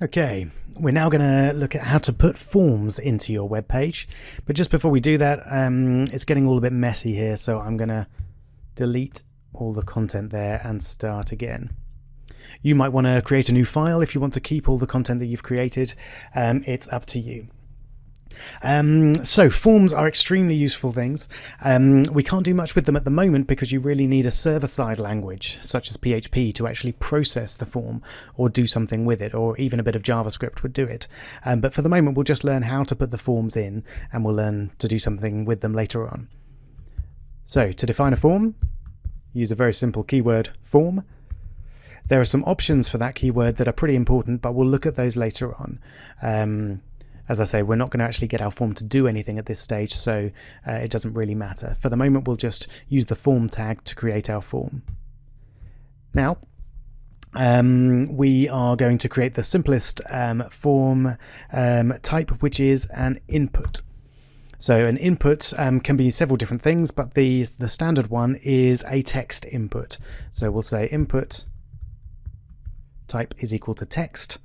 Okay, we're now going to look at how to put forms into your web page. But just before we do that, it's getting all a bit messy here, so I'm going to delete all the content there and start again. You might want to create a new file if you want to keep all the content that you've created. It's up to you. So forms are extremely useful things. We can't do much with them at the moment because you really need a server-side language such as PHP to actually process the form or do something with it, or even a bit of JavaScript would do it. But for the moment we'll just learn how to put the forms in, and we'll learn to do something with them later on. So to define a form, use a very simple keyword, form. There are some options for that keyword that are pretty important, but we'll look at those later on. As I say, we're not going to actually get our form to do anything at this stage, so it doesn't really matter. For the moment, we'll just use the form tag to create our form. Now, we are going to create the simplest form type, which is an input. So an input can be several different things, but the standard one is a text input. So we'll say input type is equal to text,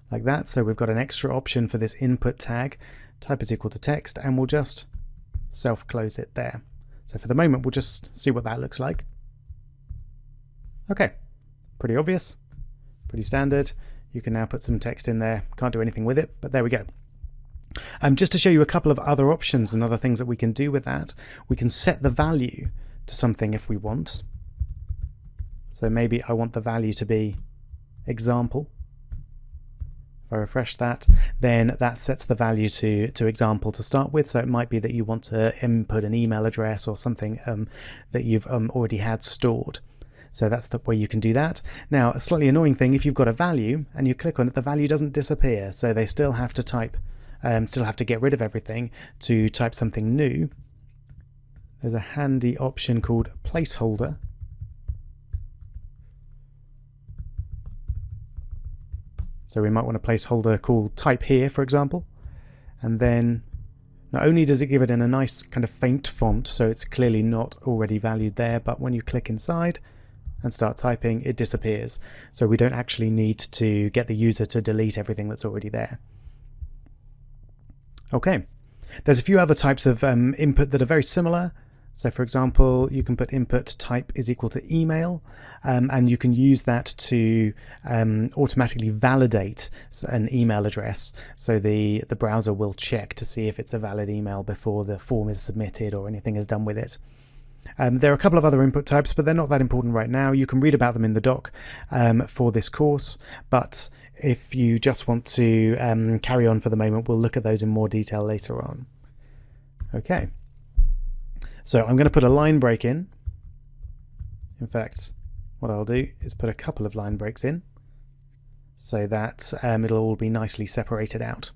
like that. So we've got an extra option for this input tag, type is equal to text, and we'll just self-close it there. So for the moment, we'll just see what that looks like. Okay, pretty obvious, pretty standard. You can now put some text in there. Can't do anything with it, but there we go. Just to show you a couple of other options and other things that we can do with that, we can set the value to something if we want. So maybe I want the value to be example. If I refresh that, then that sets the value to example to start with. So it might be that you want to input an email address or something that you've already had stored. So that's the way you can do that. Now, a slightly annoying thing, if you've got a value and you click on it, the value doesn't disappear. So they still have to type, still have to get rid of everything to type something new. There's a handy option called Placeholder. So we might want a placeholder called type here, for example. And then not only does it give it in a nice kind of faint font, so it's clearly not already valued there, but when you click inside and start typing, it disappears. So we don't actually need to get the user to delete everything that's already there. Okay, there's a few other types of input that are very similar. So for example, you can put input type is equal to email, and you can use that to automatically validate an email address. So the browser will check to see if it's a valid email before the form is submitted or anything is done with it. There are a couple of other input types, but they're not that important right now. You can read about them in the doc for this course, but if you just want to carry on for the moment, we'll look at those in more detail later on. Okay. So I'm going to put a line break in. In fact, what I'll do is put a couple of line breaks in so that it'll all be nicely separated out.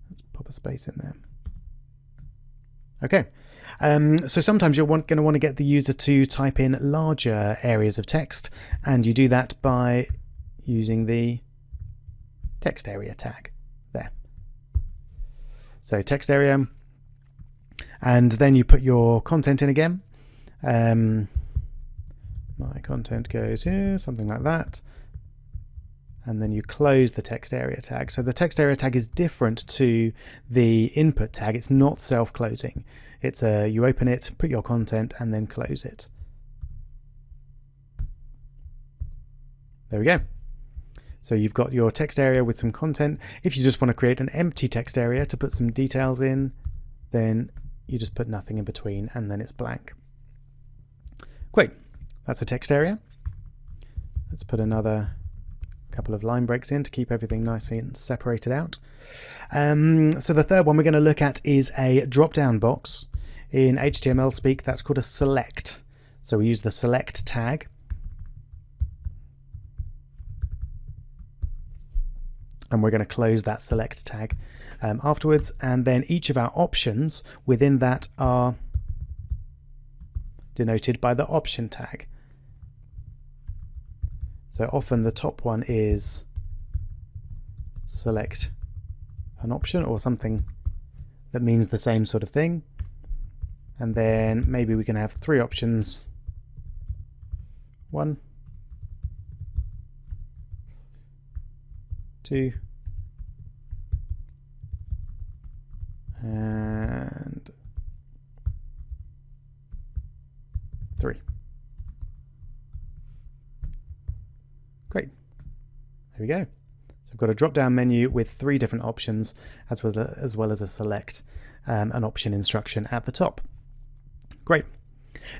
Let's pop a space in there. Okay, so sometimes you're going to want to get the user to type in larger areas of text, and you do that by using the text area tag there. So text area. And then you put your content in again. My content goes here, something like that. And then you close the text area tag. So the text area tag is different to the input tag. It's not self-closing. It's you open it, put your content, and then close it. There we go. So you've got your text area with some content. If you just want to create an empty text area to put some details in, then you just put nothing in between and then it's blank. Great, that's a text area. Let's put another couple of line breaks in to keep everything nicely and separated out. So the third one we're going to look at is a drop-down box. In HTML speak, that's called a select. So we use the select tag. And we're going to close that select tag afterwards, and then each of our options within that are denoted by the option tag. So often the top one is select an option or something that means the same sort of thing, and then maybe we can have three options. 1, 2, and 3. Great. There we go. So I've got a drop-down menu with 3 different options, as well as a select an option instruction at the top. Great.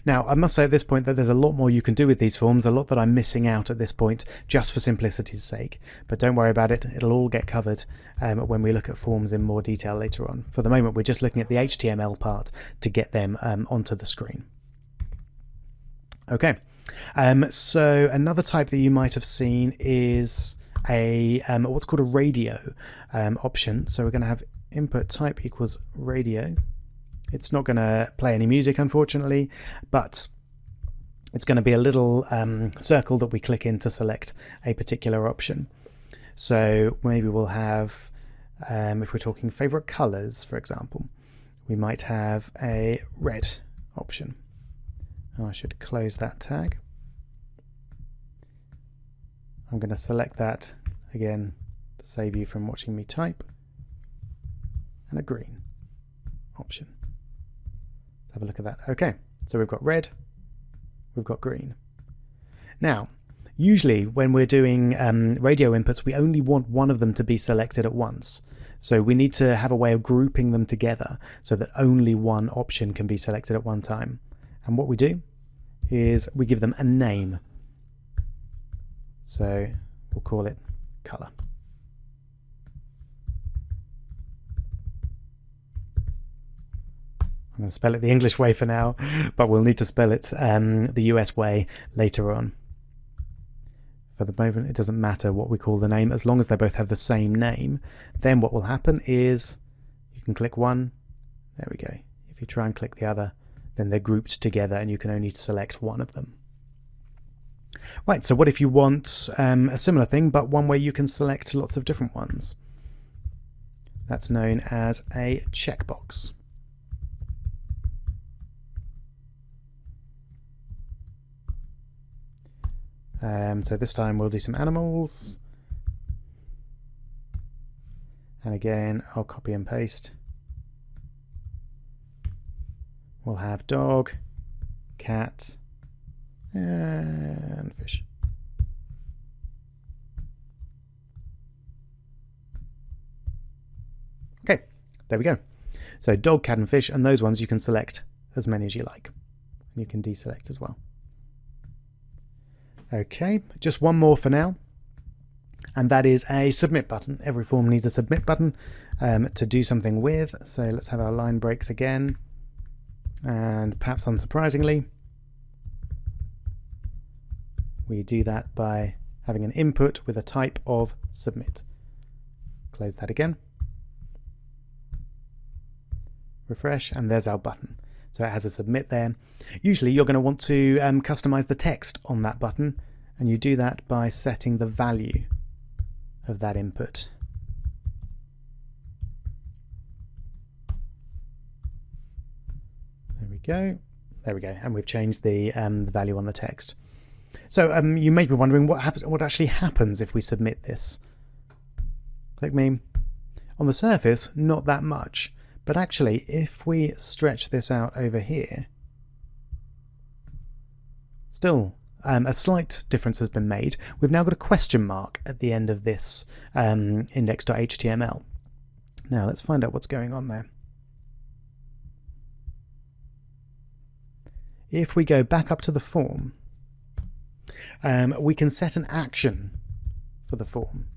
Now, I must say at this point that there's a lot more you can do with these forms, a lot that I'm missing out at this point, just for simplicity's sake. But don't worry about it, it'll all get covered when we look at forms in more detail later on. For the moment, we're just looking at the HTML part to get them onto the screen. Okay, so another type that you might have seen is a what's called a radio option. So we're going to have input type equals radio. It's not going to play any music, unfortunately, but it's going to be a little circle that we click in to select a particular option. So maybe we'll have, if we're talking favorite colors, for example, we might have a red option. Oh, I should close that tag. I'm going to select that again to save you from watching me type, and a green option. Let's have a look at that. Okay, so we've got red, we've got green. Now, usually when we're doing radio inputs, we only want one of them to be selected at once. So we need to have a way of grouping them together so that only one option can be selected at one time. And what we do is we give them a name. So we'll call it color. I'm going to spell it the English way for now, but we'll need to spell it the US way later on. For the moment, it doesn't matter what we call the name, as long as they both have the same name. Then what will happen is you can click one, there we go. If you try and click the other, then they're grouped together and you can only select one of them. Right, so what if you want a similar thing, but one where you can select lots of different ones? That's known as a checkbox. So this time we'll do some animals, and again I'll copy and paste. We'll have dog, cat, and fish. Okay, there we go. So dog, cat, and fish, and those ones you can select as many as you like. You can deselect as well. Okay, just one more for now, and that is a submit button. Every form needs a submit button to do something with. So let's have our line breaks again, and perhaps unsurprisingly, we do that by having an input with a type of submit. Close that again, refresh, and there's our button. So it has a submit there. Usually you're going to want to customize the text on that button, and you do that by setting the value of that input. There we go. There we go. And we've changed the value on the text. So you may be wondering what actually happens if we submit this. Click me. On the surface, not that much. But actually, if we stretch this out over here, still a slight difference has been made. We've now got a question mark at the end of this index.html. Now let's find out what's going on there. If we go back up to the form, we can set an action for the form.